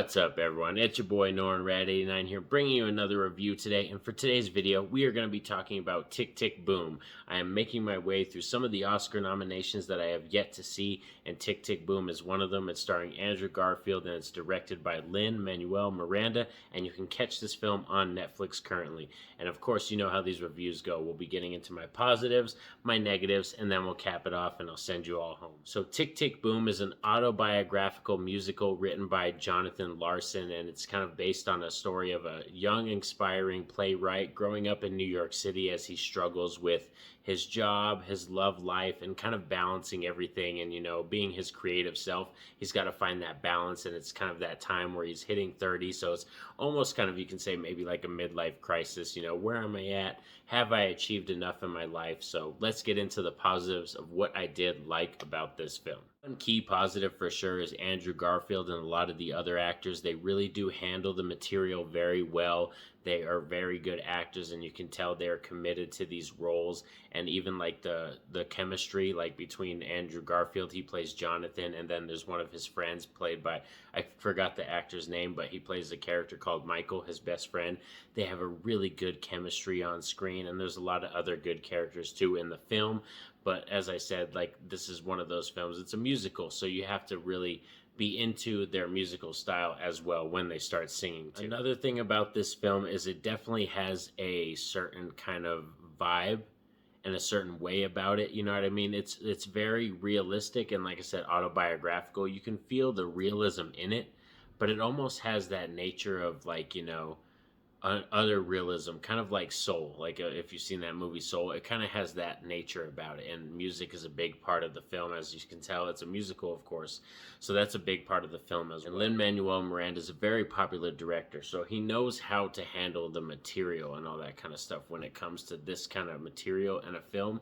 What's up, everyone? It's your boy Radd here, bringing you another review today. And for today's video, we are going to be talking about Tick, Tick, Boom. I am making my way through some of the Oscar nominations that I have yet to see, and Tick, Tick, Boom is one of them. It's starring Andrew Garfield, and it's directed by Lin-Manuel Miranda, and you can catch this film on Netflix currently. And of course, you know how these reviews go. We'll be getting into my positives, my negatives, and then we'll cap it off, and I'll send you all home. So Tick, Tick, Boom is an autobiographical musical written by Jonathan Larson, and it's kind of based on a story of a young, inspiring playwright growing up in New York City as he struggles with his job, his love life, and kind of balancing everything. And, you know, being his creative self, he's got to find that balance, and it's kind of that time where he's hitting 30, so it's almost kind of, you can say, maybe like a midlife crisis. You know, where am I at? Have I achieved enough in my life? So let's get into the positives of what I did like about this film. One key positive for sure is Andrew Garfield and a lot of the other actors. They really do handle the material very well. They are very good actors, and you can tell they're committed to these roles. And even like the chemistry, like between Andrew Garfield, he plays Jonathan, and then there's one of his friends played by, I forgot the actor's name, but he plays a character called Michael, his best friend. They have a really good chemistry on screen, and there's a lot of other good characters too in the film. But as I said, like, this is one of those films, it's a musical, so you have to really be into their musical style as well when they start singing too. Another thing about this film is it definitely has a certain kind of vibe and a certain way about it, you know what I mean? It's very realistic and, like I said, autobiographical. You can feel the realism in it, but it almost has that nature of, like, you know, other realism, kind of like Soul. Like, if you've seen that movie Soul, it kind of has that nature about it, and music is a big part of the film. As you can tell, it's a musical, of course, so that's a big part of the film as well. And Lin-Manuel Miranda is a very popular director, so he knows how to handle the material and all that kind of stuff when it comes to this kind of material in a film.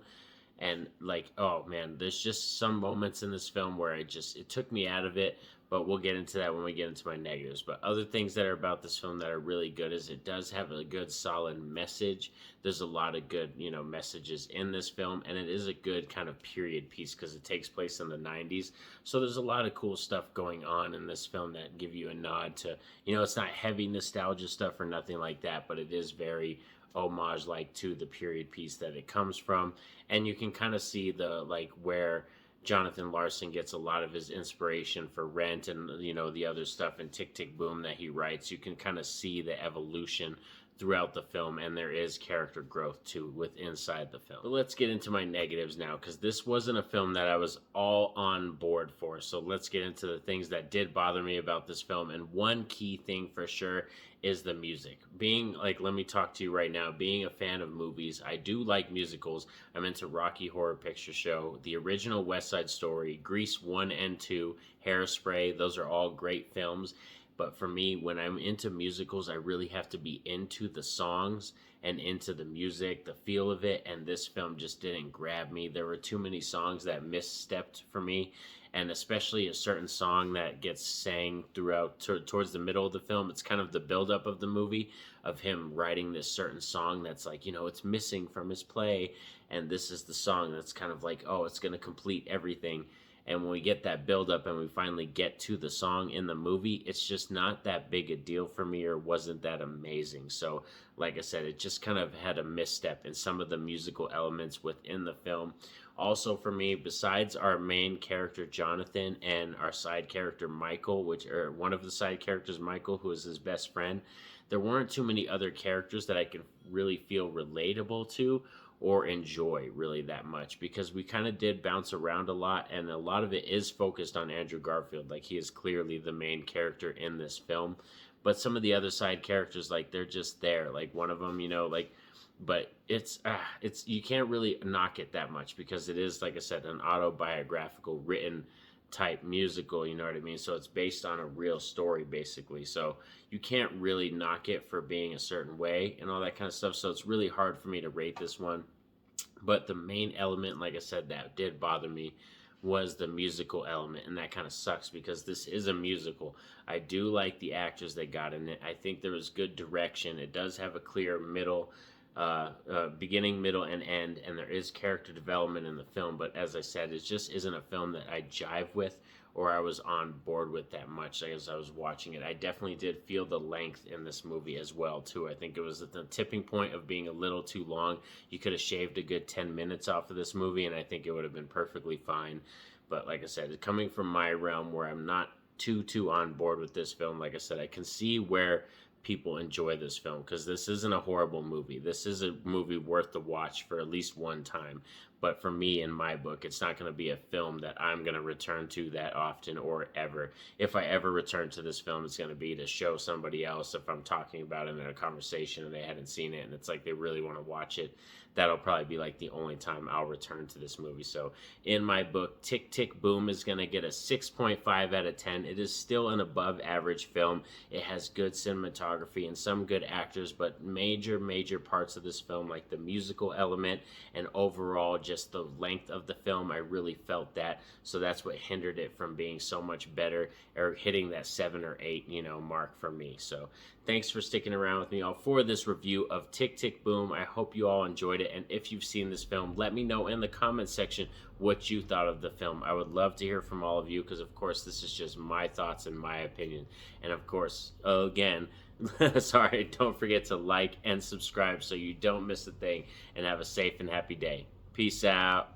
And, like, oh man, there's just some moments in this film where it took me out of it, but we'll get into that when we get into my negatives. But other things that are about this film that are really good is it does have a good solid message. There's a lot of good, you know, messages in this film, and it is a good kind of period piece because it takes place in the 90s. So there's a lot of cool stuff going on in this film that give you a nod to, you know, it's not heavy nostalgia stuff or nothing like that, but it is very homage like to the period piece that it comes from. And you can kind of see the, like, where Jonathan Larson gets a lot of his inspiration for Rent and, you know, the other stuff in Tick, Tick, Boom that he writes. You can kind of see the evolution throughout the film, and there is character growth too with inside the film. But let's get into my negatives now, because this wasn't a film that I was all on board for. So let's get into the things that did bother me about this film. And one key thing for sure is the music. Being, like, let me talk to you right now, being a fan of movies, I do like musicals. I'm into Rocky Horror Picture Show, the original West Side Story, Grease 1 and 2, Hairspray. Those are all great films. But for me, when I'm into musicals, I really have to be into the songs and into the music, the feel of it, and this film just didn't grab me. There were too many songs that misstepped for me, and especially a certain song that gets sang throughout towards the middle of the film. It's kind of the buildup of the movie, of him writing this certain song that's like, you know, it's missing from his play, and this is the song that's kind of like, oh, it's going to complete everything. And when we get that build up and we finally get to the song in the movie, it's just not that big a deal for me, or wasn't that amazing. So, like I said, it just kind of had a misstep in some of the musical elements within the film. Also for me, besides our main character Jonathan and our side character Michael, which are one of the side characters, Michael, who is his best friend, there weren't too many other characters that I could really feel relatable to or enjoy really that much, because we kind of did bounce around a lot, and a lot of it is focused on Andrew Garfield. Like, he is clearly the main character in this film, but some of the other side characters, like, they're just there. Like, one of them, you know, like, but it's you can't really knock it that much, because it is, like I said, an autobiographical written type musical, you know what I mean? So it's based on a real story, basically. So you can't really knock it for being a certain way and all that kind of stuff. So it's really hard for me to rate this one. But the main element, like I said, that did bother me was the musical element, and that kind of sucks because this is a musical. I do like the actors they got in it. I think there was good direction. It does have a clear beginning, middle, and end, and there is character development in the film. But as I said, it just isn't a film that I jive with or I was on board with that much as I was watching it. I definitely did feel the length in this movie as well too. I think it was at the tipping point of being a little too long. You could have shaved a good 10 minutes off of this movie and I think it would have been perfectly fine. But like I said, coming from my realm where I'm not too on board with this film, like I said, I can see where people enjoy this film because this isn't a horrible movie. This is a movie worth the watch for at least one time. But for me, in my book, it's not going to be a film that I'm going to return to that often or ever. If I ever return to this film, it's going to be to show somebody else if I'm talking about it in a conversation and they hadn't seen it and it's like they really want to watch it. That'll probably be like the only time I'll return to this movie. So in my book, Tick, Tick, Boom is going to get a 6.5 out of 10. It is still an above average film. It has good cinematography and some good actors, but major parts of this film, like the musical element and overall just the length of the film, I really felt that. So that's what hindered it from being so much better or hitting that 7 or 8, mark for me. So thanks for sticking around with me all for this review of Tick, Tick, Boom. I hope you all enjoyed it. And if you've seen this film, let me know in the comment section what you thought of the film. I would love to hear from all of you because, of course, this is just my thoughts and my opinion. And, of course, again, sorry, don't forget to like and subscribe so you don't miss a thing. And have a safe and happy day. Peace out.